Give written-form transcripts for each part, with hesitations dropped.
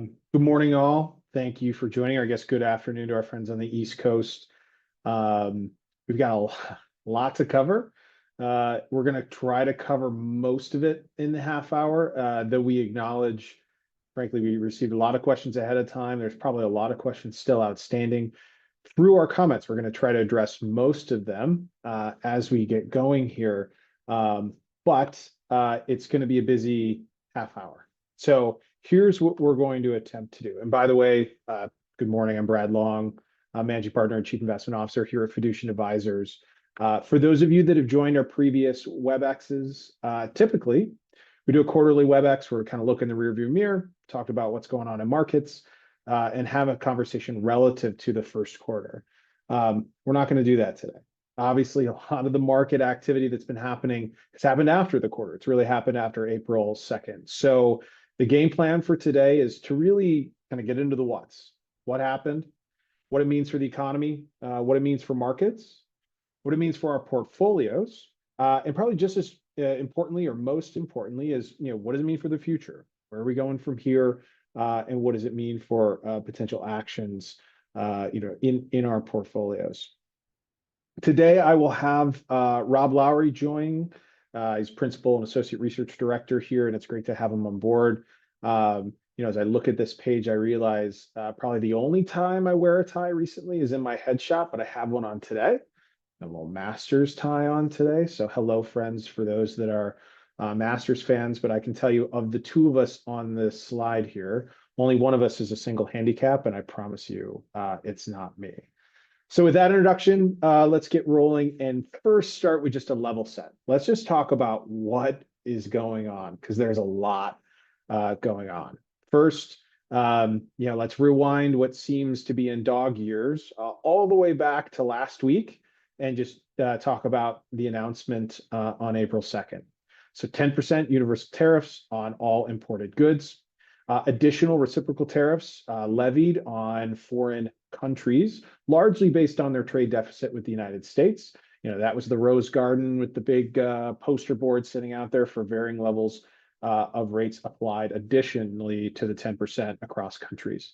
Good morning, all. Thank you for joining, or I guess good afternoon to our friends on the East Coast. We've got a lot to cover. We're going to try to cover most of it in the half hour, though we acknowledge, frankly, we received a lot of questions ahead of time. There's probably a lot of questions still outstanding. Through our comments, we're going to try to address most of them as we get going here. But it's going to be a busy half hour. So here's what we're going to attempt to do. And by the way, good morning. I'm Brad Long, Managing Partner and Chief Investment Officer here at Fiducian Advisors. For those of you that have joined our previous WebExes, typically we do a quarterly WebEx where we kind of look in the rearview mirror, talk about what's going on in markets, and have a conversation relative to the first quarter. We're not going to do that today. Obviously, a lot of the market activity that's been happening has happened after the quarter. It's really happened after April 2nd. So the game plan for today is to really kind of get into the what's. What happened, what it means for the economy, what it means for markets, what it means for our portfolios, and probably just as importantly or most importantly is, what does it mean for the future? Where are we going from here? And what does it mean for potential actions, in our portfolios? Today, I will have Rob Lowry join. He's Principal and Associate Research Director here, and it's great to have him on board. As I look at this page, I realize probably the only time I wear a tie recently is in my headshot, but I have one on today. A little Masters tie on today. So hello, friends, for those that are Masters fans. But I can tell you, of the two of us on this slide here, only one of us is a single handicap, and I promise you it's not me. So with that introduction, let's get rolling and first start with just a level set. Let's just talk about what is going on, because there's a lot going on. First, let's rewind what seems to be in dog years all the way back to last week and just talk about the announcement on April 2nd. So 10% universal tariffs on all imported goods, additional reciprocal tariffs levied on foreign countries, largely based on their trade deficit with the United States. That was the Rose Garden with the big poster board sitting out there for varying levels of rates applied additionally to the 10% across countries.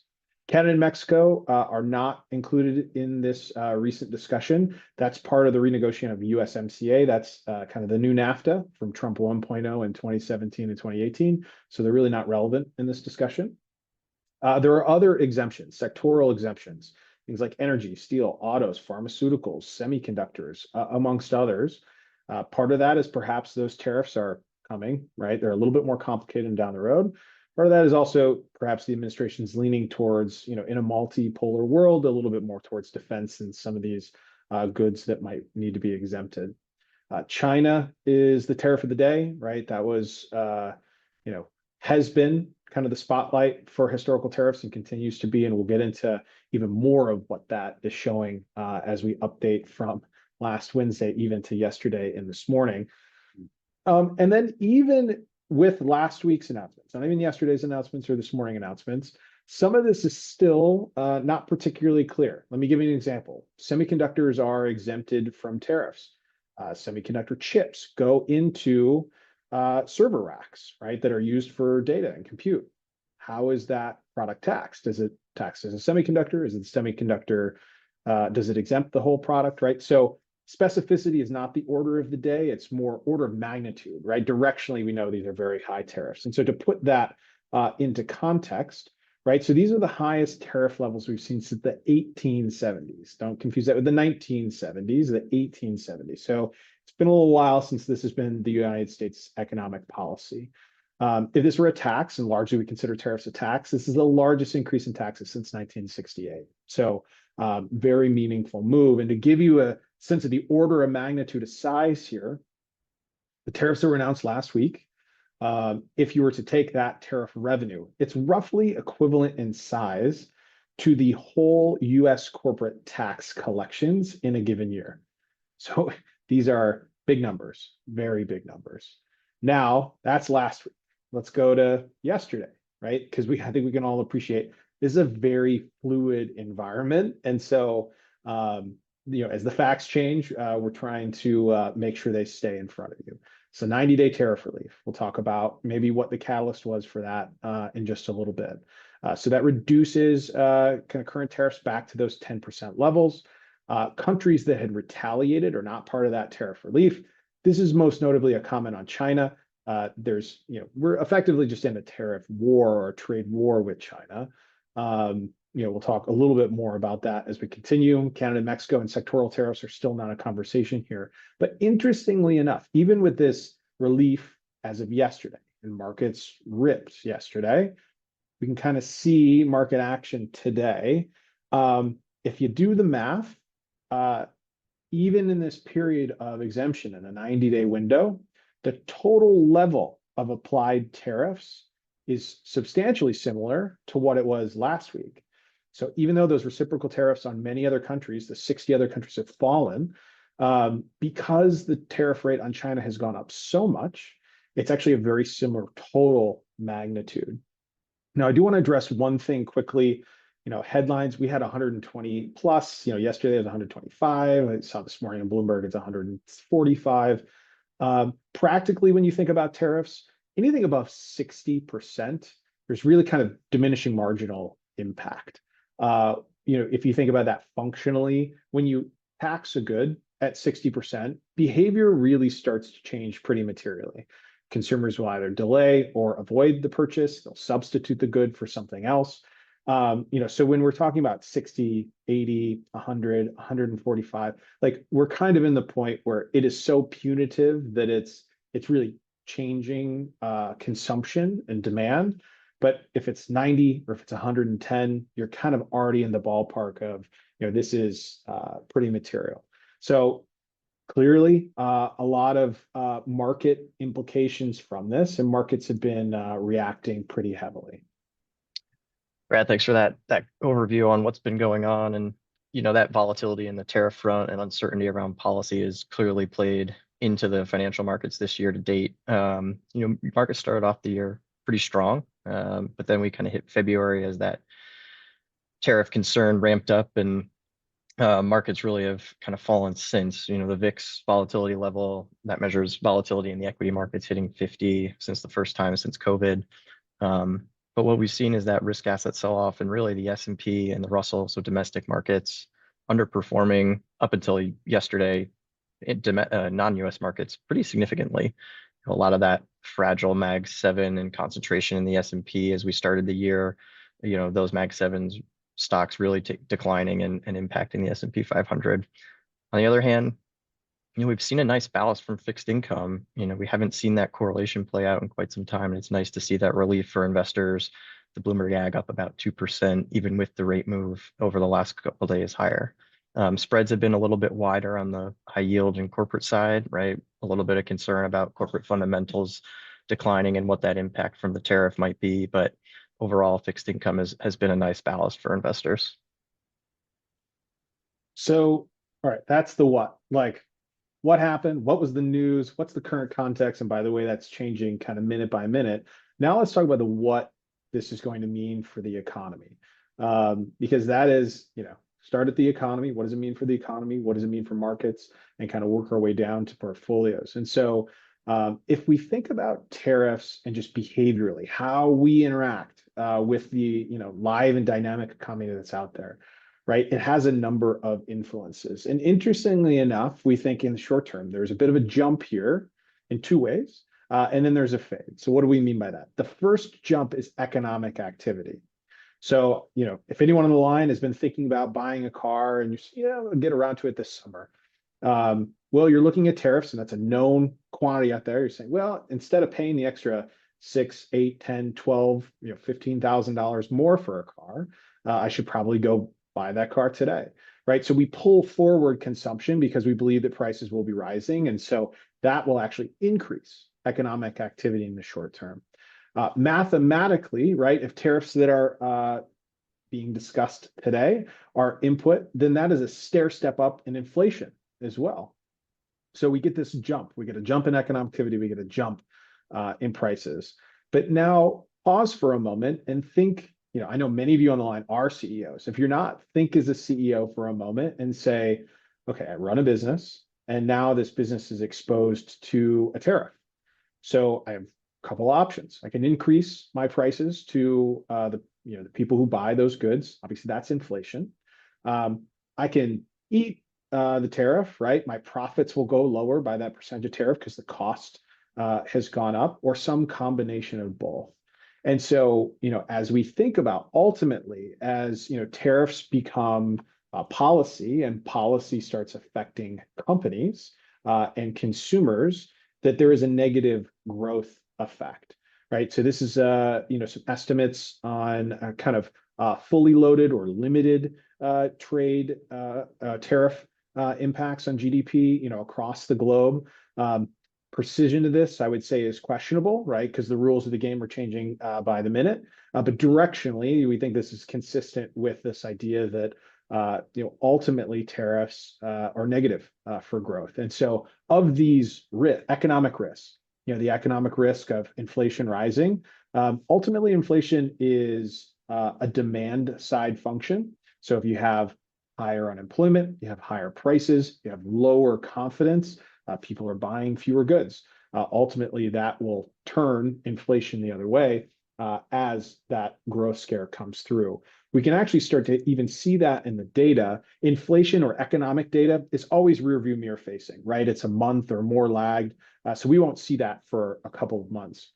Canada and Mexico are not included in this recent discussion. That's part of the renegotiation of USMCA. That's kind of the new NAFTA from Trump 1.0 in 2017 and 2018. So they're really not relevant in this discussion. There are other exemptions, sectoral exemptions, things like energy, steel, autos, pharmaceuticals, semiconductors, amongst others. Part of that is perhaps those tariffs are coming, right? They're a little bit more complicated and down the road. Part of that is also perhaps the administration's leaning towards, in a multipolar world, a little bit more towards defense and some of these goods that might need to be exempted. China is the tariff of the day, right? That was, has been kind of the spotlight for historical tariffs and continues to be, and we'll get into even more of what that is showing as we update from last Wednesday even to yesterday and this morning. And then even with last week's announcements, not even yesterday's announcements or this morning announcements, some of this is still not particularly clear. Let me give you an example. Semiconductors are exempted from tariffs. Semiconductor chips go into server racks, right, that are used for data and compute. How is that product taxed? Is it taxed as a semiconductor? Is it semiconductor? Does it exempt the whole product, right? So specificity is not the order of the day. It's more order of magnitude, right? Directionally, we know these are very high tariffs. And so to put that into context, right? So these are the highest tariff levels we've seen since the 1870s. Don't confuse that with the 1970s, the 1870s. So it's been a little while since this has been the United States economic policy. If this were a tax, and largely we consider tariffs a tax, this is the largest increase in taxes since 1968. So very meaningful move. And to give you a sense of the order of magnitude of size here, the tariffs that were announced last week, if you were to take that tariff revenue, it's roughly equivalent in size to the whole U.S. corporate tax collections in a given year. So these are big numbers, very big numbers. Now, that's last week. Let's go to yesterday, right? Because I think we can all appreciate this is a very fluid environment. And so, as the facts change, we're trying to make sure they stay in front of you. So 90-day tariff relief. We'll talk about maybe what the catalyst was for that in just a little bit. So that reduces kind of current tariffs back to those 10% levels. Countries that had retaliated are not part of that tariff relief. This is most notably a comment on China. We're effectively just in a tariff war or a trade war with China. We'll talk a little bit more about that as we continue. Canada, Mexico, and sectoral tariffs are still not a conversation here. But interestingly enough, even with this relief as of yesterday, and markets ripped yesterday, we can kind of see market action today. If you do the math, even in this period of exemption in a 90-day window, the total level of applied tariffs is substantially similar to what it was last week. So even though those reciprocal tariffs on many other countries, the 60 other countries have fallen, because the tariff rate on China has gone up so much, it's actually a very similar total magnitude. Now, I do want to address one thing quickly. Headlines, we had 120 plus, yesterday it was 125. I saw this morning in Bloomberg, it's 145. Practically, when you think about tariffs, anything above 60%, there's really kind of diminishing marginal impact. If you think about that functionally, when you tax a good at 60%, behavior really starts to change pretty materially. Consumers will either delay or avoid the purchase. They'll substitute the good for something else. So when we're talking about 60, 80, 100, 145, like we're kind of in the point where it is so punitive that it's really changing consumption and demand. But if it's 90 or if it's 110, you're kind of already in the ballpark of, this is pretty material. So clearly, a lot of market implications from this, and markets have been reacting pretty heavily. Brad, thanks for that overview on what's been going on. And, that volatility in the tariff front and uncertainty around policy has clearly played into the financial markets this year to date. Markets started off the year pretty strong, but then we kind of hit February as that tariff concern ramped up, and markets really have kind of fallen since. The VIX volatility level that measures volatility in the equity markets hitting 50 since the first time since COVID. But what we've seen is that risk asset sell-off, and really the S&P and the Russell, so domestic markets, underperforming up until yesterday, non-U.S. markets pretty significantly. A lot of that fragile Mag 7 and concentration in the S&P as we started the year, those Mag 7s stocks really declining and impacting the S&P 500. On the other hand, we've seen a nice ballast from fixed income. We haven't seen that correlation play out in quite some time, and it's nice to see that relief for investors. The Bloomberg Ag up about 2%, even with the rate move over the last couple of days higher. Spreads have been a little bit wider on the high yield and corporate side, right? A little bit of concern about corporate fundamentals declining and what that impact from the tariff might be. But overall, fixed income has been a nice ballast for investors. So, all right, that's the what. Like, what happened? What was the news? What's the current context? And by the way, that's changing kind of minute by minute. Now let's talk about the what this is going to mean for the economy. Because that is, start at the economy. What does it mean for the economy? What does it mean for markets? And kind of work our way down to portfolios. And so if we think about tariffs and just behaviorally, how we interact with the live and dynamic economy that's out there, right? It has a number of influences. And interestingly enough, we think in the short term, there's a bit of a jump here in two ways, and then there's a fade. So what do we mean by that? The first jump is economic activity. So, if anyone on the line has been thinking about buying a car and I'll get around to it this summer. Well, you're looking at tariffs, and that's a known quantity out there. You're saying, well, instead of paying the extra $6, $8, $10, $12, $15,000 more for a car, I should probably go buy that car today, right? So we pull forward consumption because we believe that prices will be rising. And so that will actually increase economic activity in the short term. Mathematically, right, if tariffs that are being discussed today are input, then that is a stair step up in inflation as well. So we get this jump. We get a jump in economic activity. We get a jump in prices. But now pause for a moment and think. I know many of you on the line are CEOs. If you're not, think as a CEO for a moment and say, okay, I run a business, and now this business is exposed to a tariff. So I have a couple options. I can increase my prices to the the people who buy those goods. Obviously, that's inflation. I can eat the tariff, right? My profits will go lower by that percentage of tariff because the cost has gone up, or some combination of both. And so, as we think about ultimately, as tariffs become policy, and policy starts affecting companies and consumers, that there is a negative growth effect, right? So this is some estimates on kind of fully loaded or limited trade tariff impacts on GDP, across the globe. Precision of this, I would say, is questionable, right? Because the rules of the game are changing by the minute. But directionally, we think this is consistent with this idea that ultimately tariffs are negative for growth. And so, of these economic risks, the economic risk of inflation rising, ultimately inflation is a demand side function. So if you have higher unemployment, you have higher prices, you have lower confidence, people are buying fewer goods. Ultimately, that will turn inflation the other way as that growth scare comes through. We can actually start to even see that in the data. Inflation or economic data is always rear view mirror facing, right? It's a month or more lagged. So we won't see that for a couple of months.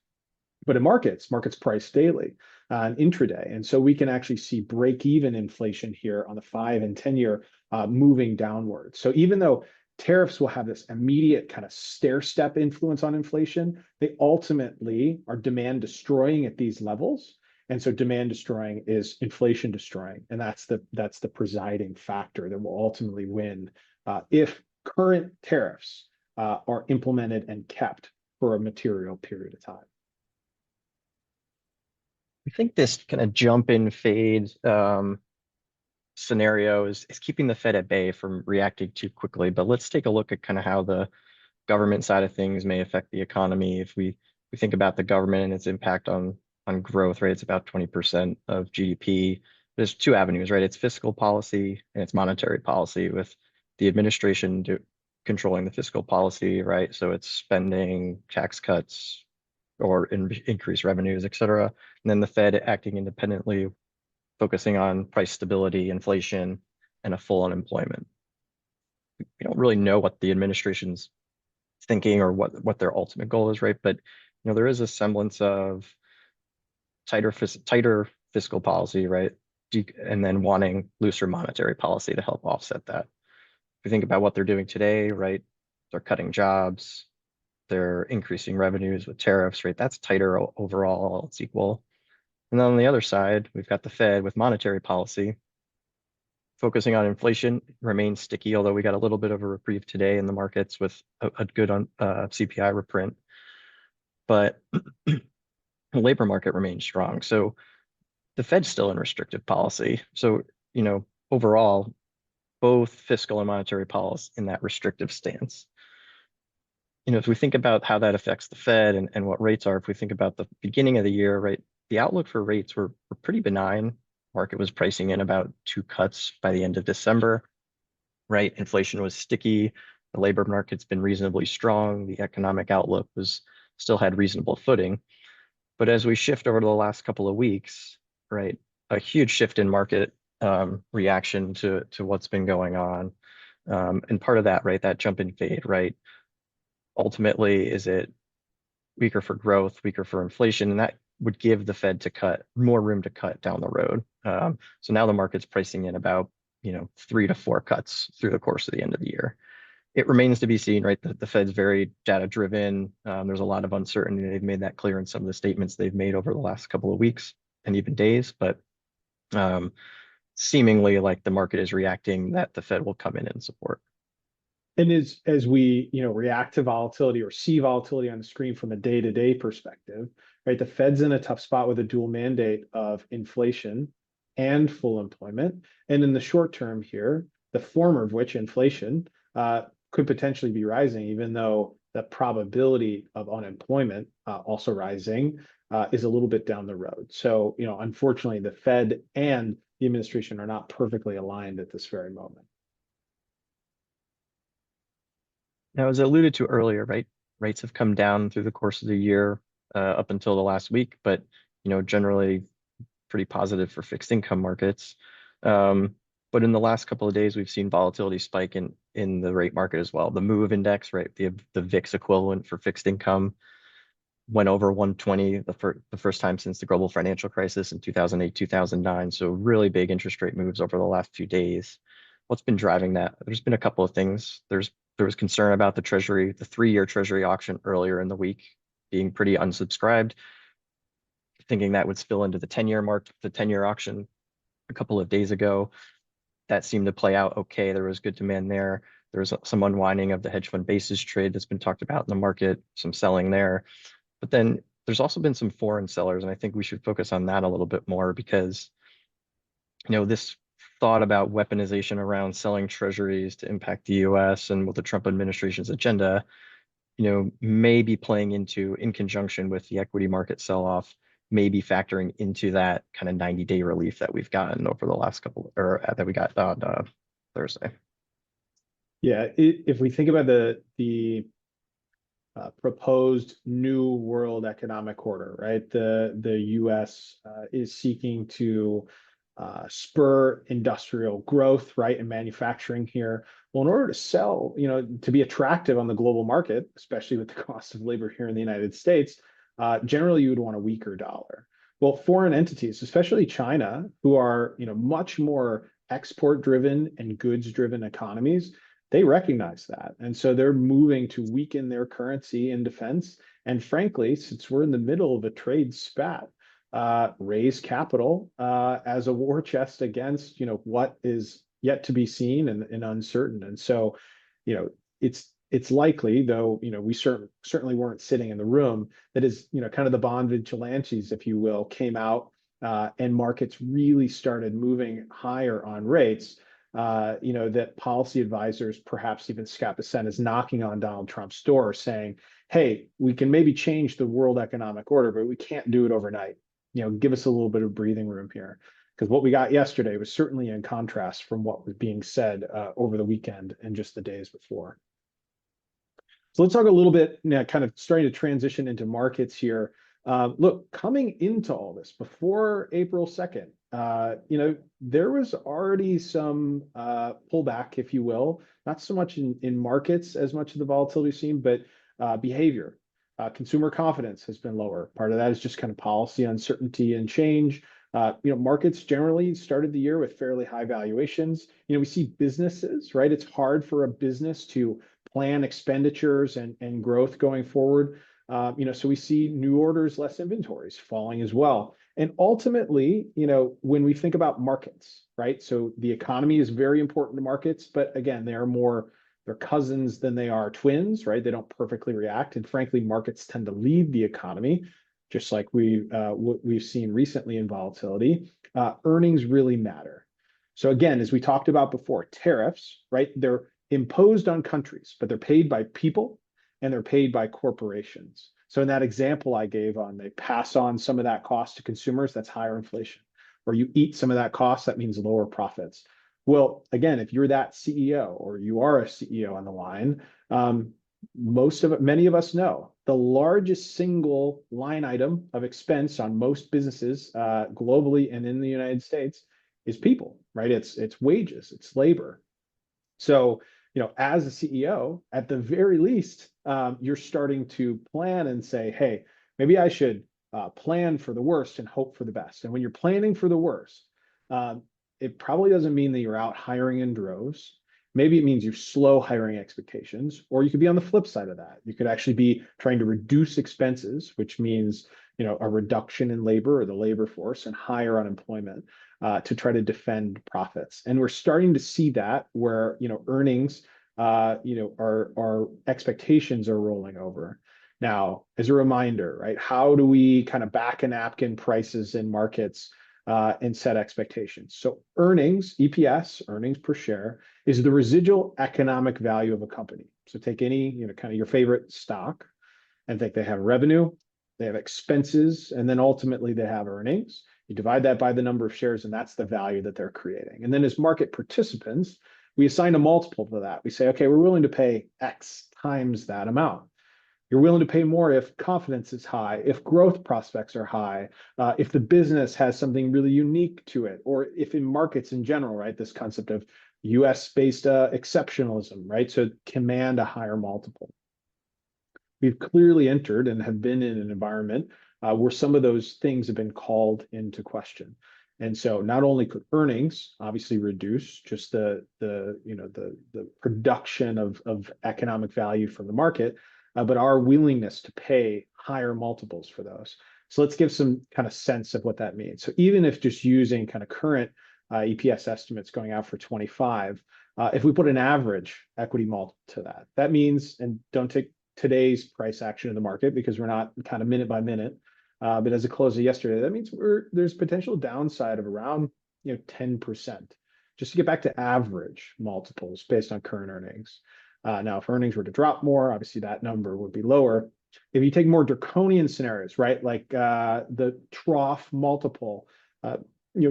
But in markets price daily and intraday. And so we can actually see break even inflation here on the 5 and 10-year moving downward. So even though tariffs will have this immediate kind of stair step influence on inflation, they ultimately are demand destroying at these levels. And so demand destroying is inflation destroying. And that's the presiding factor that will ultimately win if current tariffs are implemented and kept for a material period of time. I think this kind of jump in fade scenario is keeping the Fed at bay from reacting too quickly. But let's take a look at kind of how the government side of things may affect the economy. If we think about the government and its impact on growth, right? It's about 20% of GDP. There's two avenues, right? It's fiscal policy and it's monetary policy, with the administration controlling the fiscal policy, right? So it's spending, tax cuts, or increase revenues, et cetera. And then the Fed acting independently, focusing on price stability, inflation, and a full unemployment. We don't really know what the administration's thinking or what their ultimate goal is, right? But there is a semblance of tighter fiscal policy, right? And then wanting looser monetary policy to help offset that. If you think about what they're doing today, right? They're cutting jobs, they're increasing revenues with tariffs, right? That's tighter overall, it's equal. And then on the other side, we've got the Fed with monetary policy, focusing on inflation, remains sticky, although we got a little bit of a reprieve today in the markets with a good CPI reprint. But the labor market remains strong. So the Fed's still in restrictive policy. So, overall, both fiscal and monetary policy in that restrictive stance. If we think about how that affects the Fed and what rates are, if we think about the beginning of the year, right, the outlook for rates were pretty benign. Market was pricing in about 2 cuts by the end of December, right? Inflation was sticky. The labor market's been reasonably strong. The economic outlook still had reasonable footing. But as we shift over to the last couple of weeks, right, a huge shift in market reaction to what's been going on. And part of that, right, that jump in fade, right? Ultimately, is it weaker for growth, weaker for inflation? And that would give the Fed more room to cut down the road. So now the market's pricing in about 3 to 4 cuts through the course of the end of the year. It remains to be seen, right? The Fed's very data driven. There's a lot of uncertainty. They've made that clear in some of the statements they've made over the last couple of weeks and even days. But seemingly, like, the market is reacting that the Fed will come in and support. And as we react to volatility or see volatility on the screen from a day-to-day perspective, right? The Fed's in a tough spot with a dual mandate of inflation and full employment. And in the short term here, the former of which, inflation, could potentially be rising, even though the probability of unemployment also rising is a little bit down the road. So, unfortunately, the Fed and the administration are not perfectly aligned at this very moment. Now, as alluded to earlier, right, rates have come down through the course of the year up until the last week, but generally pretty positive for fixed income markets. But in the last couple of days, we've seen volatility spike in the rate market as well. The MOVE index, right, the VIX equivalent for fixed income, went over 120 the first time since the global financial crisis in 2008, 2009. So really big interest rate moves over the last few days. What's been driving that? There's been a couple of things. There was concern about the Treasury, the 3-year Treasury auction earlier in the week being pretty unsubscribed, thinking that would spill into the 10-year mark, the 10-year auction a couple of days ago. That seemed to play out okay. There was good demand there. There was some unwinding of the hedge fund basis trade that's been talked about in the market, some selling there. But then there's also been some foreign sellers, and I think we should focus on that a little bit more because, this thought about weaponization around selling treasuries to impact the U.S. and with the Trump administration's agenda, may be playing in conjunction with the equity market sell-off, may be factoring into that kind of 90-day relief that we've gotten over the last that we got on Thursday. Yeah, if we think about the proposed new world economic order, right? The U.S. Is seeking to spur industrial growth, right, and manufacturing here. Well, in order to sell, to be attractive on the global market, especially with the cost of labor here in the United States, generally you would want a weaker dollar. Well, foreign entities, especially China, who are much more export-driven and goods-driven economies, they recognize that, and so they're moving to weaken their currency in defense. And frankly, since we're in the middle of a trade spat, raise capital as a war chest against what is yet to be seen and uncertain. And so, it's likely, though we certainly weren't sitting in the room, that is kind of the bond vigilantes, if you will, came out and markets really started moving higher on rates. That policy advisors, perhaps even Scott Bessent, is knocking on Donald Trump's door saying, hey, we can maybe change the world economic order, but we can't do it overnight. Give us a little bit of breathing room here. Because what we got yesterday was certainly in contrast from what was being said over the weekend and just the days before. So let's talk a little bit now, kind of starting to transition into markets here. Look, coming into all this before April 2nd, there was already some pullback, if you will, not so much in markets as much of the volatility seen, but behavior. Consumer confidence has been lower. Part of that is just kind of policy uncertainty and change. Markets generally started the year with fairly high valuations. We see businesses, right? It's hard for a business to plan expenditures and growth going forward. So we see new orders, less inventories falling as well. And ultimately, when we think about markets, right? So the economy is very important to markets, but again, they're cousins than they are twins, right? They don't perfectly react. And frankly, markets tend to lead the economy, just like we've seen recently in volatility. Earnings really matter. So again, as we talked about before, tariffs, right? They're imposed on countries, but they're paid by people and they're paid by corporations. So in that example I gave on, they pass on some of that cost to consumers, that's higher inflation. Or you eat some of that cost, that means lower profits. Well, again, if you're that CEO or you are a CEO on the line, many of us know the largest single line item of expense on most businesses globally and in the United States is people, right? It's wages, it's labor. So, as a CEO, at the very least, you're starting to plan and say, hey, maybe I should plan for the worst and hope for the best. And when you're planning for the worst, it probably doesn't mean that you're out hiring in droves. Maybe it means you're slow hiring expectations, or you could be on the flip side of that. You could actually be trying to reduce expenses, which means, a reduction in labor or the labor force and higher unemployment to try to defend profits. And we're starting to see that where, earnings, our expectations are rolling over. Now, as a reminder, right, how do we kind of back a napkin prices in markets and set expectations? So earnings, EPS, earnings per share, is the residual economic value of a company. So take any, kind of your favorite stock and think they have revenue, they have expenses, and then ultimately they have earnings. You divide that by the number of shares, and that's the value that they're creating. And then as market participants, we assign a multiple to that. We say, okay, we're willing to pay X times that amount. You're willing to pay more if confidence is high, if growth prospects are high, if the business has something really unique to it, or if in markets in general, right, this concept of US based exceptionalism, right? So command a higher multiple. We've clearly entered and have been in an environment where some of those things have been called into question. And so not only could earnings obviously reduce just the production of economic value from the market, but our willingness to pay higher multiples for those. So let's give some kind of sense of what that means. So even if just using kind of current EPS estimates going out for 25, if we put an average equity multiple to that, that means, and don't take today's price action in the market because we're not kind of minute by minute. But as a close of yesterday, that means there's potential downside of around 10%, just to get back to average multiples based on current earnings. Now, if earnings were to drop more, obviously that number would be lower. If you take more draconian scenarios, right, like the trough multiple,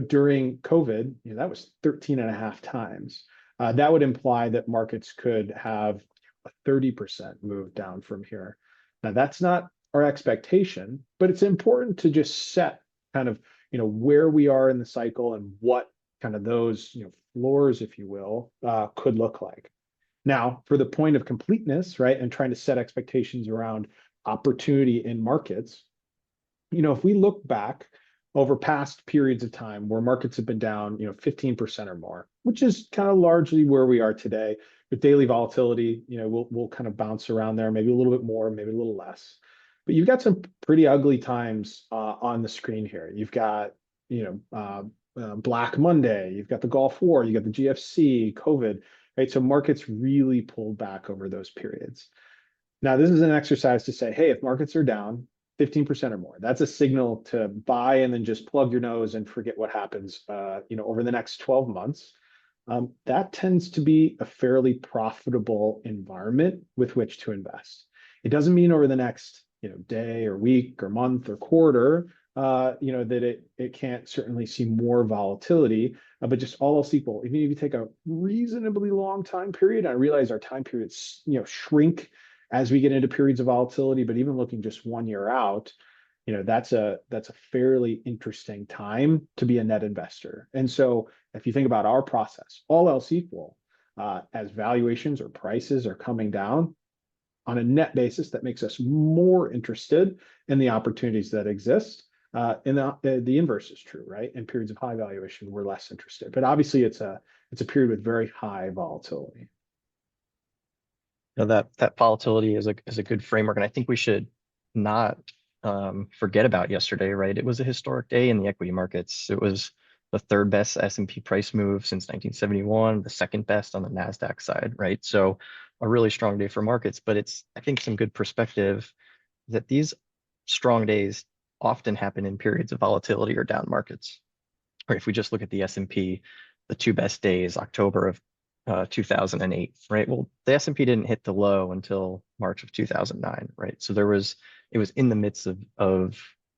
during COVID, that was 13 and a half times. That would imply that markets could have a 30% move down from here. Now, that's not our expectation, but it's important to just set kind of, where we are in the cycle and what kind of those, floors, if you will, could look like. Now, for the point of completeness, right, and trying to set expectations around opportunity in markets, if we look back over past periods of time where markets have been down, 15% or more, which is kind of largely where we are today. With daily volatility, we'll kind of bounce around there, maybe a little bit more, maybe a little less. But you've got some pretty ugly times on the screen here. You've got, Black Monday, you've got the Gulf War, you got the GFC, COVID, right? So markets really pulled back over those periods. Now, this is an exercise to say, hey, if markets are down 15% or more, that's a signal to buy and then just plug your nose and forget what happens, over the next 12 months. That tends to be a fairly profitable environment with which to invest. It doesn't mean over the next, day or week or month or quarter, that it can't certainly see more volatility, but just all else equal, even if you take a reasonably long time period, I realize our time periods, shrink as we get into periods of volatility, but even looking just 1 year out, that's a fairly interesting time to be a net investor. And so if you think about our process, all else equal, as valuations or prices are coming down on a net basis, that makes us more interested in the opportunities that exist. And the inverse is true, right? In periods of high valuation, we're less interested. But obviously, it's a period with very high volatility. That volatility is a good framework, and I think we should not forget about yesterday, right? It was a historic day in the equity markets. It was the third best S&P price move since 1971, the second best on the NASDAQ side, right? So a really strong day for markets, but it's, I think, some good perspective that these strong days often happen in periods of volatility or down markets. Or if we just look at the S&P, the two best days, October of 2008, right? Well, the S&P didn't hit the low until March of 2009, right? So it was in the midst of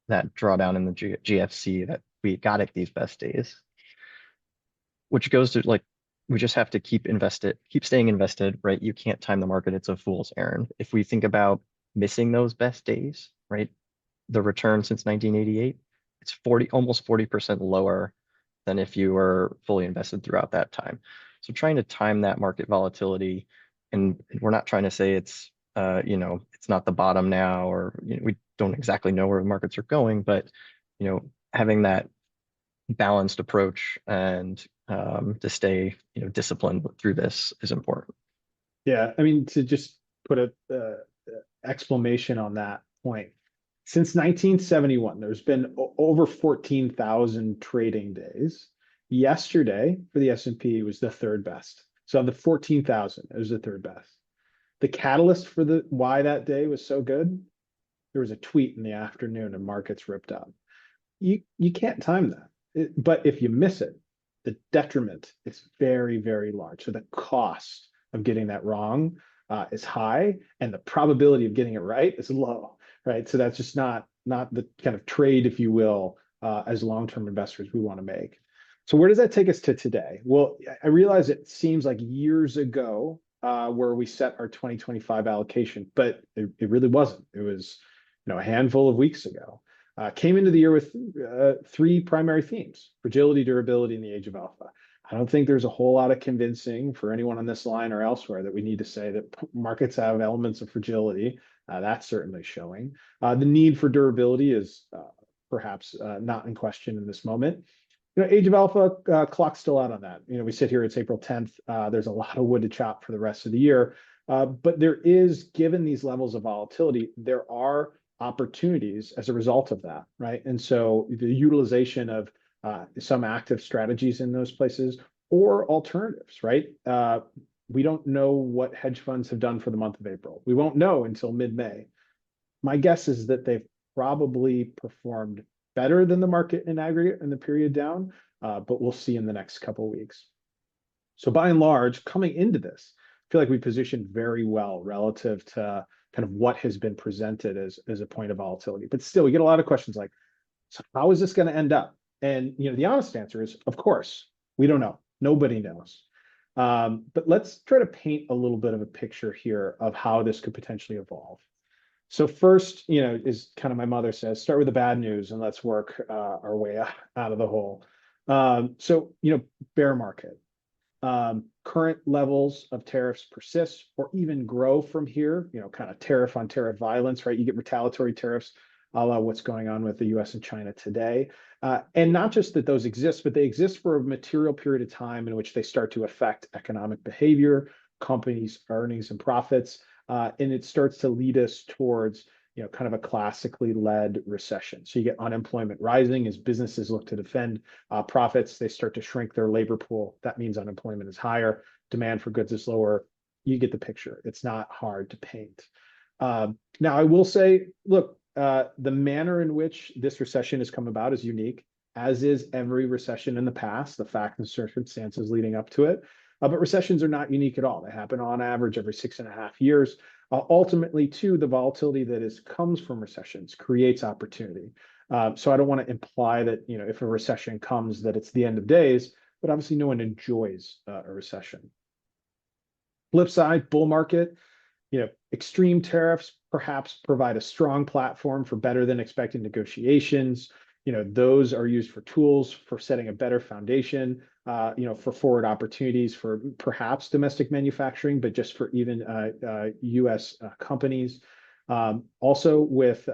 that drawdown in the GFC that we got at these best days, which goes to, like, we just have to keep staying invested, right? You can't time the market. It's a fool's errand. If we think about missing those best days, right? The return since 1988, it's almost 40% lower than if you were fully invested throughout that time. So trying to time that market volatility, and we're not trying to say it's it's not the bottom now, or we don't exactly know where the markets are going, but having that balanced approach and to stay disciplined through this is important. Yeah, I mean, to just put a exclamation on that point, since 1971, there's been over 14,000 trading days. Yesterday for the S&P was the third best. So of the 14,000, it was the third best. The catalyst for why that day was so good, there was a tweet in the afternoon and markets ripped up. You can't time that. But if you miss it, the detriment is very, very large. So the cost of getting that wrong is high, and the probability of getting it right is low, right? So that's just not the kind of trade, if you will, as long-term investors we want to make. So where does that take us to today? Well, I realize it seems like years ago where we set our 2025 allocation, but it really wasn't. It was, a handful of weeks ago. Came into the year with three primary themes: fragility, durability, and the age of alpha. I don't think there's a whole lot of convincing for anyone on this line or elsewhere that we need to say that markets have elements of fragility. That's certainly showing. The need for durability is perhaps not in question in this moment. Age of alpha, clock's still out on that. We sit here, it's April 10th. There's a lot of wood to chop for the rest of the year. But there is, given these levels of volatility, there are opportunities as a result of that, right? And so the utilization of some active strategies in those places or alternatives, right? We don't know what hedge funds have done for the month of April. We won't know until mid-May. My guess is that they've probably performed better than the market in aggregate in the period down, but we'll see in the next couple of weeks. So by and large, coming into this, I feel like we positioned very well relative to kind of what has been presented as a point of volatility. But still, we get a lot of questions like, so how is this going to end up? And the honest answer is, of course, we don't know. Nobody knows. But let's try to paint a little bit of a picture here of how this could potentially evolve. So first, is kind of my mother says, start with the bad news and let's work our way out of the hole. So, bear market. Current levels of tariffs persist or even grow from here, kind of tariff on tariff violence, right? You get retaliatory tariffs, a la what's going on with the US and China today. And not just that those exist, but they exist for a material period of time in which they start to affect economic behavior, companies' earnings and profits. And it starts to lead us towards, kind of a classically led recession. So you get unemployment rising as businesses look to defend profits. They start to shrink their labor pool. That means unemployment is higher. Demand for goods is lower. You get the picture. It's not hard to paint. Now, I will say, look, the manner in which this recession has come about is unique, as is every recession in the past, the facts and circumstances leading up to it. But recessions are not unique at all. They happen on average every 6.5 years. Ultimately, too, the volatility that comes from recessions creates opportunity. So I don't want to imply that, if a recession comes, that it's the end of days, but obviously no one enjoys a recession. Flip side, bull market, extreme tariffs perhaps provide a strong platform for better than expected negotiations. Those are used for tools for setting a better foundation, for forward opportunities for perhaps domestic manufacturing, but just for even U.S. companies. Also with,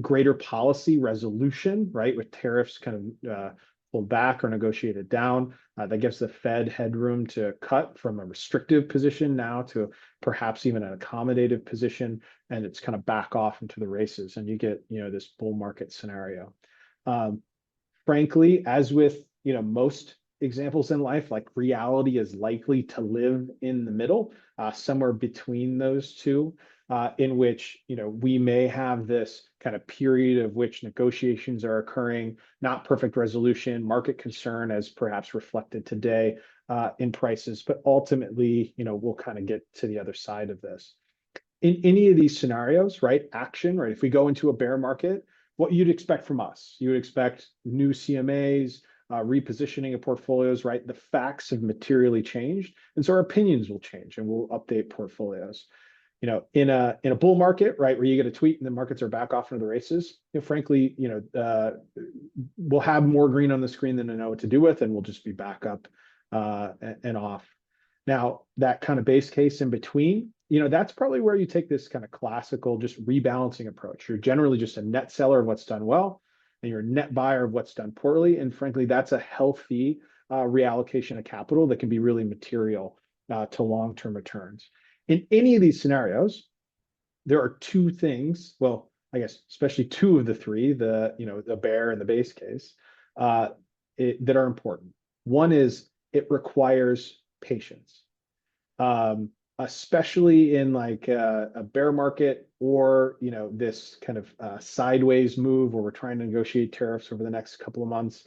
greater policy resolution, right? With tariffs kind of pulled back or negotiated down, that gives the Fed headroom to cut from a restrictive position now to perhaps even an accommodative position, and it's kind of back off into the races, and you get, this bull market scenario. Frankly, as with, most examples in life, like reality is likely to live in the middle, somewhere between those two, in which, we may have this kind of period of which negotiations are occurring, not perfect resolution, market concern as perhaps reflected today in prices, but ultimately, we'll kind of get to the other side of this. In any of these scenarios, right, action, right, if we go into a bear market, what you'd expect from us, you would expect new CMAs, repositioning of portfolios, right? The facts have materially changed, and so our opinions will change, and we'll update portfolios. In a bull market, right, where you get a tweet and the markets are back off into the races, frankly, we'll have more green on the screen than I know what to do with, and we'll just be back up and off. Now, that kind of base case in between, that's probably where you take this kind of classical just rebalancing approach. You're generally just a net seller of what's done well, and you're a net buyer of what's done poorly. And frankly, that's a healthy reallocation of capital that can be really material to long-term returns. In any of these scenarios, there are two things, well, I guess especially two of the three, the bear and the base case, that are important. One is it requires patience, especially in like a bear market or this kind of sideways move where we're trying to negotiate tariffs over the next couple of months.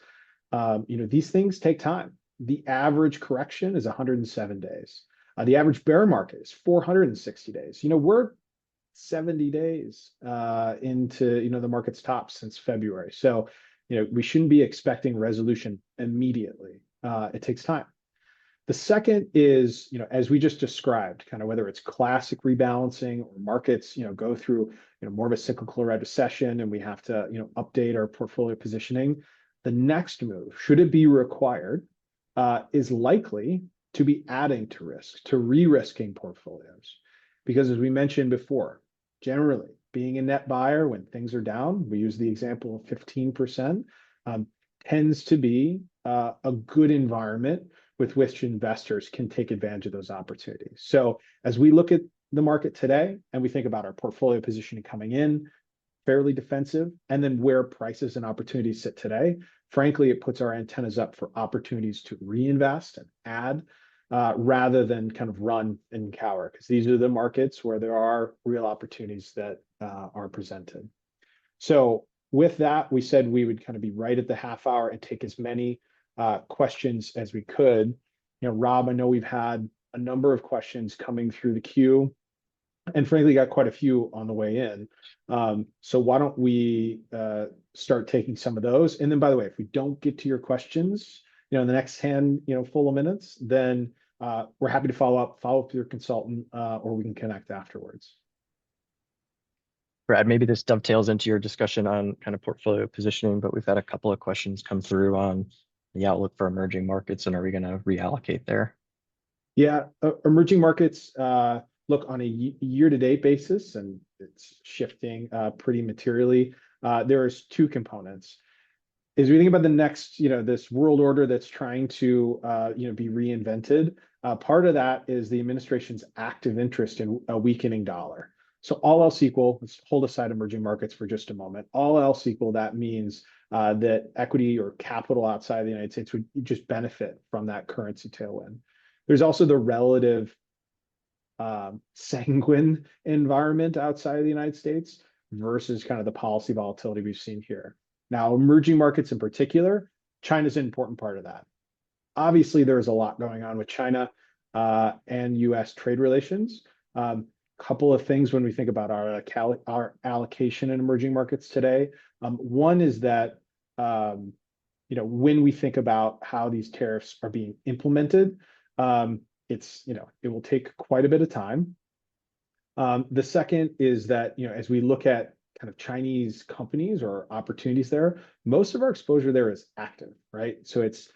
These things take time. The average correction is 107 days. The average bear market is 460 days. We're 70 days into the market's top since February. So we shouldn't be expecting resolution immediately. It takes time. The second is, as we just described, kind of whether it's classic rebalancing or markets, go through, more of a cyclical recession and we have to, update our portfolio positioning. The next move, should it be required, is likely to be adding to risk, to re-risking portfolios. Because as we mentioned before, generally being a net buyer when things are down, we use the example of 15%, tends to be a good environment with which investors can take advantage of those opportunities. So as we look at the market today and we think about our portfolio positioning coming in, fairly defensive, and then where prices and opportunities sit today, frankly, it puts our antennas up for opportunities to reinvest and add rather than kind of run and cower, because these are the markets where there are real opportunities that are presented. So with that, we said we would kind of be right at the half hour and take as many questions as we could. Rob, I know we've had a number of questions coming through the queue, and frankly, got quite a few on the way in. So why don't we start taking some of those? And then, by the way, if we don't get to your questions, in the next full of minutes, then we're happy to follow up with your consultant, or we can connect afterwards. Brad, maybe this dovetails into your discussion on kind of portfolio positioning, but we've had a couple of questions come through on the outlook for emerging markets, and are we going to reallocate there? Yeah, emerging markets look on a year-to-date basis, and it's shifting pretty materially. There's two components. As we think about the next, this world order that's trying to, be reinvented, part of that is the administration's active interest in a weakening dollar. So all else equal, let's hold aside emerging markets for just a moment. All else equal, that means that equity or capital outside the United States would just benefit from that currency tailwind. There's also the relative sanguine environment outside of the United States versus kind of the policy volatility we've seen here. Now, emerging markets in particular, China's an important part of that. Obviously, there's a lot going on with China and U.S. trade relations. Couple of things when we think about our allocation in emerging markets today. One is that, when we think about how these tariffs are being implemented, it will take quite a bit of time. The second is that, as we look at kind of Chinese companies or opportunities there, most of our exposure there is active, right? So it's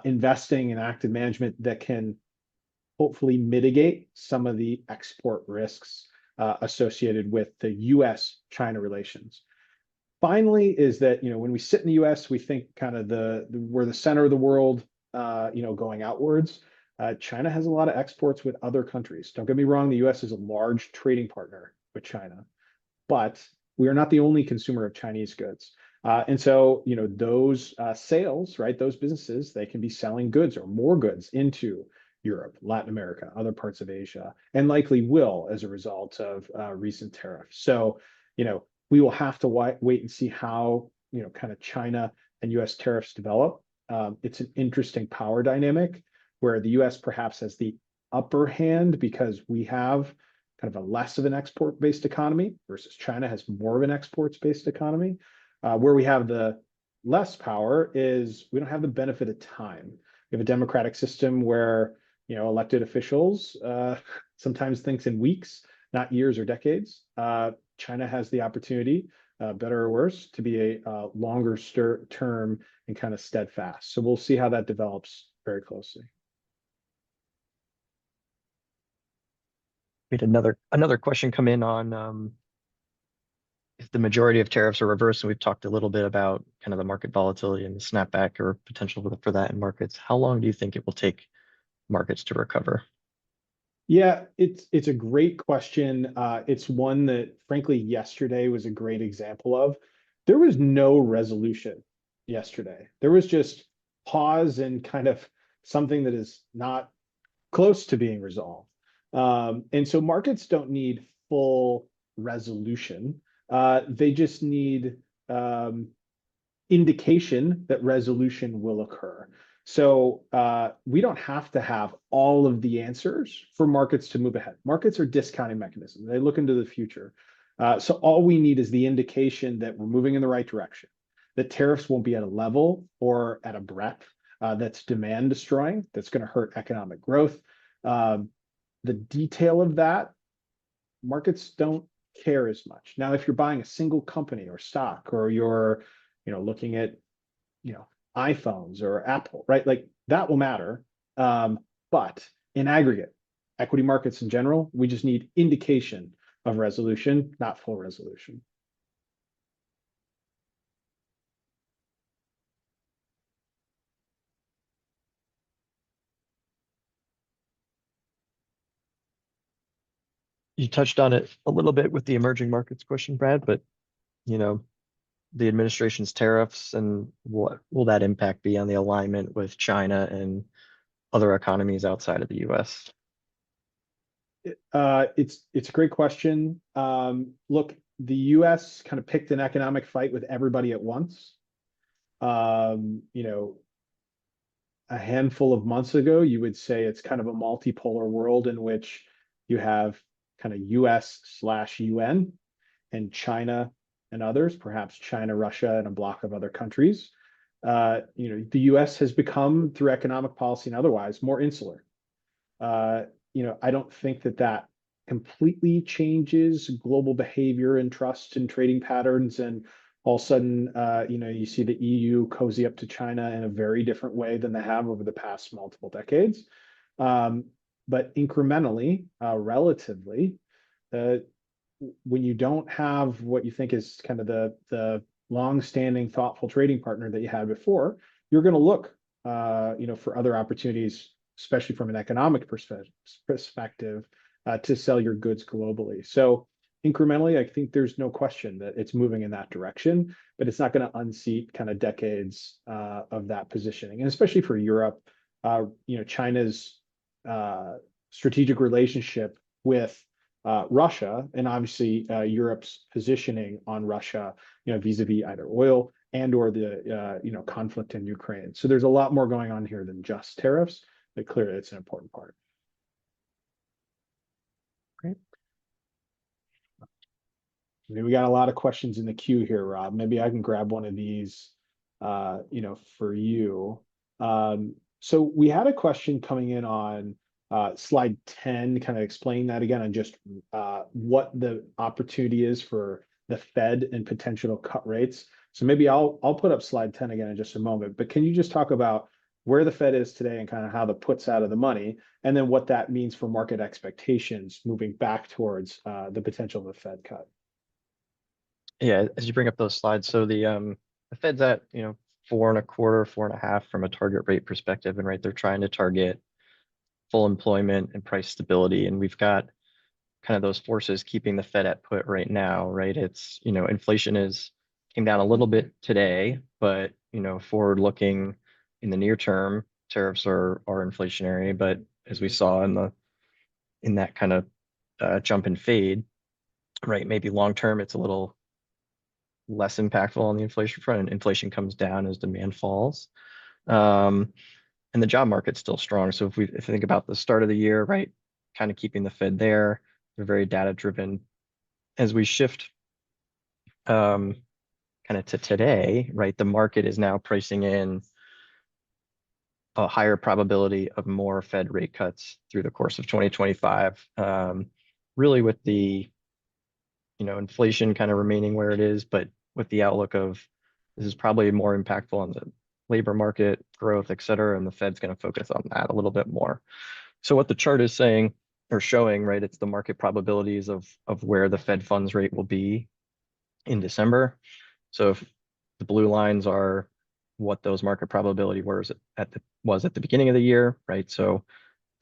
investing in active management that can hopefully mitigate some of the export risks associated with the U.S.-China relations. Finally, is that, when we sit in the U.S., we think kind of we're the center of the world, going outwards. China has a lot of exports with other countries. Don't get me wrong, the U.S. is a large trading partner with China, but we are not the only consumer of Chinese goods. And so, those sales, right, those businesses, they can be selling goods or more goods into Europe, Latin America, other parts of Asia, and likely will as a result of recent tariffs. So, we will have to wait and see how, kind of China and U.S. tariffs develop. It's an interesting power dynamic where the U.S. perhaps has the upper hand because we have kind of a less of an export-based economy versus China has more of an exports-based economy. Where we have the less power is we don't have the benefit of time. We have a democratic system where, elected officials sometimes thinks in weeks, not years or decades. China has the opportunity, better or worse, to be a longer term and kind of steadfast. So we'll see how that develops very closely. We had another question come in on if the majority of tariffs are reversed, and we've talked a little bit about kind of the market volatility and the snapback or potential for that in markets. How long do you think it will take markets to recover? Yeah, it's a great question. It's one that, frankly, yesterday was a great example of. There was no resolution yesterday. There was just pause and kind of something that is not close to being resolved. And so markets don't need full resolution. They just need indication that resolution will occur. So we don't have to have all of the answers for markets to move ahead. Markets are discounting mechanisms. They look into the future. So all we need is the indication that we're moving in the right direction, that tariffs won't be at a level or at a breadth that's demand destroying, that's going to hurt economic growth. The detail of that, markets don't care as much. Now, if you're buying a single company or stock, or you're, looking at, iPhones or Apple, right? Like that will matter. But in aggregate, equity markets in general, we just need indication of resolution, not full resolution. You touched on it a little bit with the emerging markets question, Brad, but you know, the administration's tariffs and what will that impact be on the alignment with China and other economies outside of the U.S.? It's a great question. Look, the U.S. kind of picked an economic fight with everybody at once. You know, a handful of months ago, you would say it's kind of a multipolar world in which you have kind of US/UN and China and others, perhaps China, Russia, and a block of other countries. The US has become, through economic policy and otherwise, more insular. I don't think that completely changes global behavior and trust and trading patterns. And all of a sudden, you see the EU cozy up to China in a very different way than they have over the past multiple decades. But incrementally, relatively, when you don't have what you think is kind of the long-standing, thoughtful trading partner that you had before, you're going to look, for other opportunities, especially from an economic perspective, to sell your goods globally. So incrementally, I think there's no question that it's moving in that direction, but it's not going to unseat kind of decades of that positioning. And especially for Europe, China's strategic relationship with Russia, and obviously Europe's positioning on Russia, vis-a-vis either oil and or the conflict in Ukraine. So there's a lot more going on here than just tariffs, but clearly it's an important part. Great. We got a lot of questions in the queue here, Rob. Maybe I can grab one of these, for you. So we had a question coming in on slide 10, kind of explaining that again, and just what the opportunity is for the Fed and potential cut rates. So maybe I'll put up slide 10 again in just a moment, but can you just talk about where the Fed is today and kind of how the put's out of the money, and then what that means for market expectations moving back towards the potential of a Fed cut? Yeah, as you bring up those slides, so the Fed's at 4.25, 4.5 from a target rate perspective, and right, they're trying to target full employment and price stability, and we've got kind of those forces keeping the Fed at put right now, right? It's inflation came down a little bit today, but forward looking in the near term, tariffs are inflationary, but as we saw in that kind of jump and fade, right? Maybe long term it's a little less impactful on the inflation front, and inflation comes down as demand falls. And the job market's still strong. So if you think about the start of the year, right, kind of keeping the Fed there, they're very data driven. As we shift kind of to today, right, the market is now pricing in a higher probability of more Fed rate cuts through the course of 2025. Really with the inflation kind of remaining where it is, but with the outlook of this is probably more impactful on the labor market growth, et cetera, and the Fed's going to focus on that a little bit more. So what the chart is saying or showing, right, it's the market probabilities of where the Fed funds rate will be in December. So if the blue lines are what those market probability was at the beginning of the year, right? So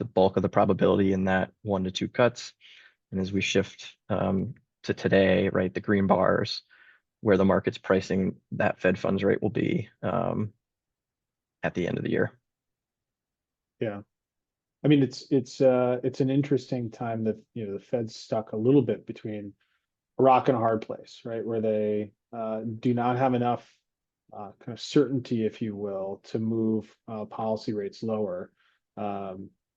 the bulk of the probability in that 1 to 2 cuts. And as we shift to today, right, the green bars where the market's pricing that Fed funds rate will be at the end of the year. Yeah. I mean, it's an interesting time that, the Fed's stuck a little bit between a rock and a hard place, right? Where they do not have enough kind of certainty, if you will, to move policy rates lower.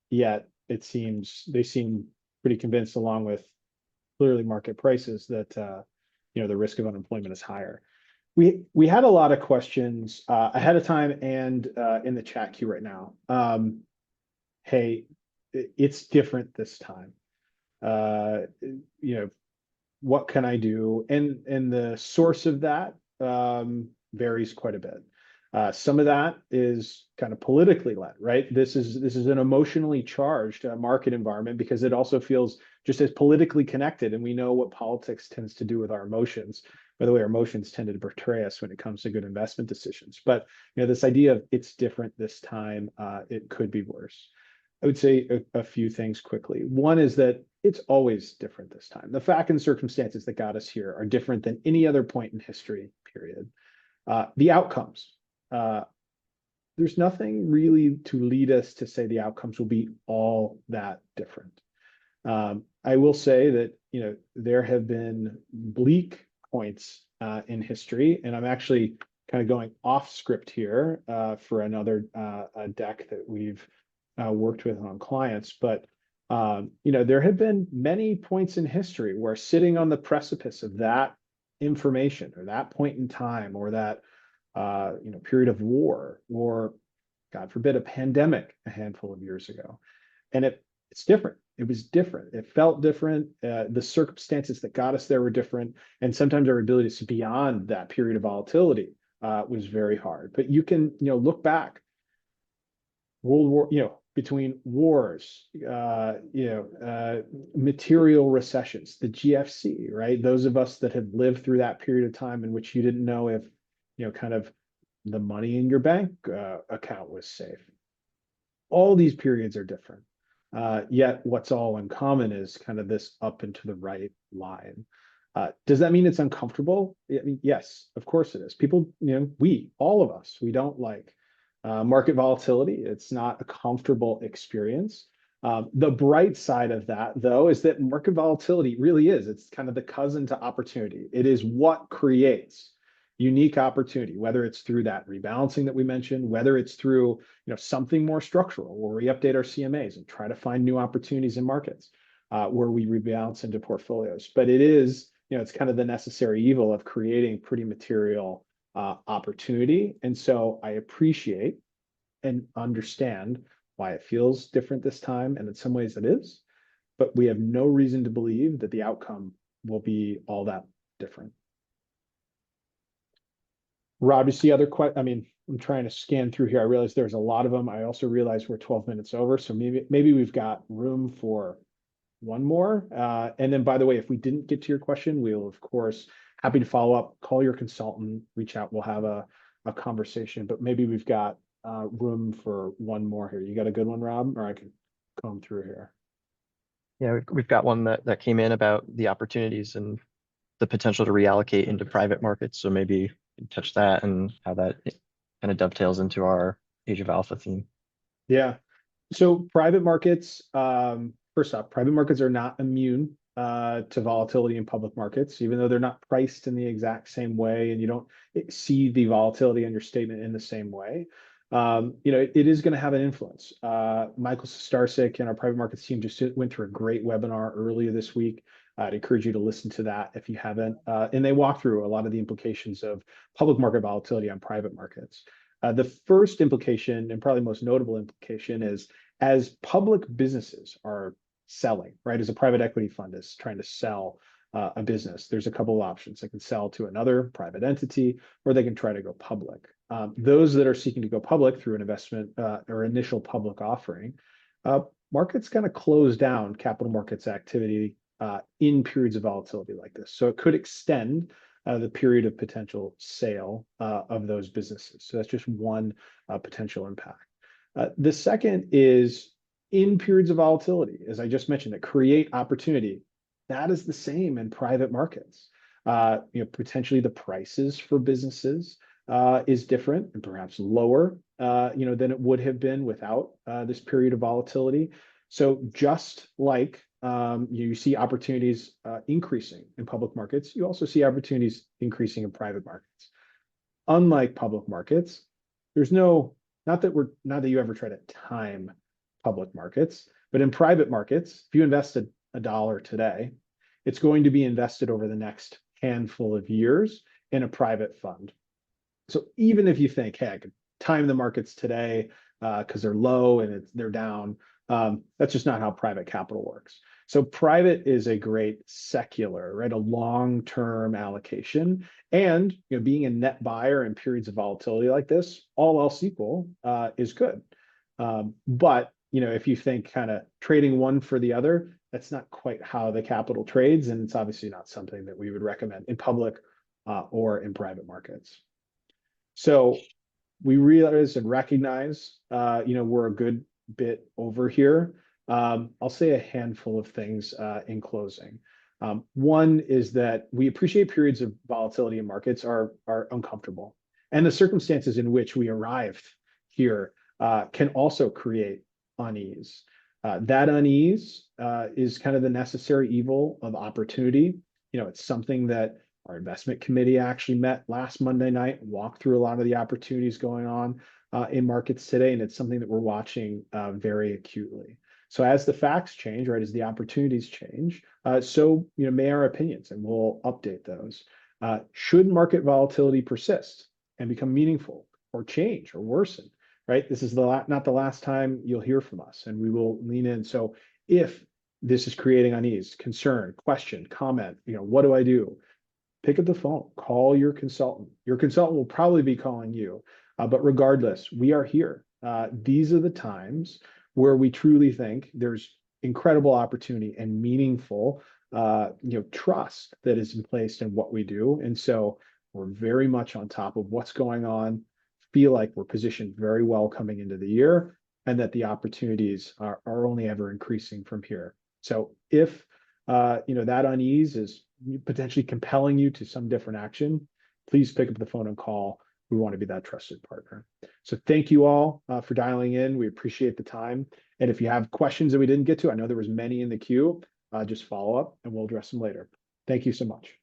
Yet it seems they seem pretty convinced, along with clearly market prices, that the risk of unemployment is higher. We had a lot of questions ahead of time and in the chat queue right now. Hey, it's different this time. You know, what can I do? And the source of that varies quite a bit. Some of that is kind of politically led, right? This is an emotionally charged market environment because it also feels just as politically connected, and we know what politics tends to do with our emotions. By the way, our emotions tend to betray us when it comes to good investment decisions. But this idea of it's different this time, it could be worse. I would say a few things quickly. One is that it's always different this time. The fact and circumstances that got us here are different than any other point in history, period. The outcomes. There's nothing really to lead us to say the outcomes will be all that different. I will say that there have been bleak points in history, and I'm actually kind of going off script here for another deck that we've worked with on clients, but there have been many points in history where sitting on the precipice of that information or that point in time or that period of war or God forbid a pandemic a handful of years ago, and it's different. It was different. It felt different. The circumstances that got us there were different, and sometimes our ability to see beyond that period of volatility was very hard. But you can look back. World War, between wars, material recessions, the GFC, right? Those of us that have lived through that period of time in which you didn't know if, kind of the money in your bank account was safe. All these periods are different. Yet what's all in common is kind of this up and to the right line. Does that mean it's uncomfortable? I mean, yes, of course it is. People, all of us, we don't like market volatility. It's not a comfortable experience. The bright side of that, though, is that market volatility really is. It's kind of the cousin to opportunity. It is what creates unique opportunity, whether it's through that rebalancing that we mentioned, whether it's through something more structural, where we update our CMAs and try to find new opportunities in markets, where we rebalance into portfolios. But it is, it's kind of the necessary evil of creating pretty material opportunity. And so I appreciate and understand why it feels different this time. And in some ways it is, but we have no reason to believe that the outcome will be all that different. Rob, you see other questions? I mean, I'm trying to scan through here. I realize there's a lot of them. I also realize we're 12 minutes over, so maybe we've got room for one more. And then, by the way, if we didn't get to your question, we'll, of course, happy to follow up, call your consultant, reach out. We'll have a conversation, but maybe we've got room for one more here. You got a good one, Rob, or I can comb through here. Yeah, we've got one that came in about the opportunities and the potential to reallocate into private markets. So maybe touch that and how that kind of dovetails into our Age of Alpha theme. Yeah. So private markets, first off, private markets are not immune to volatility in public markets, even though they're not priced in the exact same way, and you don't see the volatility in your statement in the same way. It is going to have an influence. Michael Starsik and our private markets team just went through a great webinar earlier this week. I'd encourage you to listen to that if you haven't. And they walk through a lot of the implications of public market volatility on private markets. The first implication, and probably most notable implication, is as public businesses are selling, right? As a private equity fund is trying to sell a business, there's a couple of options. They can sell to another private entity, or they can try to go public. Those that are seeking to go public through an investment or initial public offering, markets kind of close down capital markets activity in periods of volatility like this. So it could extend the period of potential sale of those businesses. So that's just one potential impact. The second is in periods of volatility, as I just mentioned, that create opportunity. That is the same in private markets. Potentially the prices for businesses is different and perhaps lower, than it would have been without this period of volatility. So just like you see opportunities increasing in public markets, you also see opportunities increasing in private markets. Unlike public markets, there's not that you ever try to time public markets, but in private markets, if you invest a dollar today, it's going to be invested over the next handful of years, in a private fund. So even if you think, hey, I could time the markets today because they're low and they're down, that's just not how private capital works. So private is a great secular, right? A long-term allocation. And being a net buyer in periods of volatility like this, all else equal, is good. But if you think kind of trading one for the other, that's not quite how the capital trades, and it's obviously not something that we would recommend in public or in private markets. So we realize and recognize, we're a good bit over here. I'll say a handful of things in closing. One is that we appreciate periods of volatility in markets are uncomfortable, and the circumstances in which we arrived here can also create unease. That unease is kind of the necessary evil of opportunity. It's something that our investment committee actually met last Monday night, walked through a lot of the opportunities going on in markets today, and it's something that we're watching very acutely. So as the facts change, right, as the opportunities change, so may our opinions, and we'll update those. Should market volatility persist and become meaningful, or change, or worsen, right? This is not the last time you'll hear from us, and we will lean in. So if this is creating unease, concern, question, comment, what do I do? Pick up the phone, call your consultant. Your consultant will probably be calling you, but regardless, we are here. These are the times where we truly think there's incredible opportunity and meaningful, trust that is in place in what we do. And so we're very much on top of what's going on, feel like we're positioned very well coming into the year, and that the opportunities are only ever increasing from here. So if that unease is potentially compelling you to some different action, please pick up the phone and call. We want to be that trusted partner. So thank you all for dialing in. We appreciate the time. And if you have questions that we didn't get to, I know there was many in the queue, just follow up and we'll address them later. Thank you so much.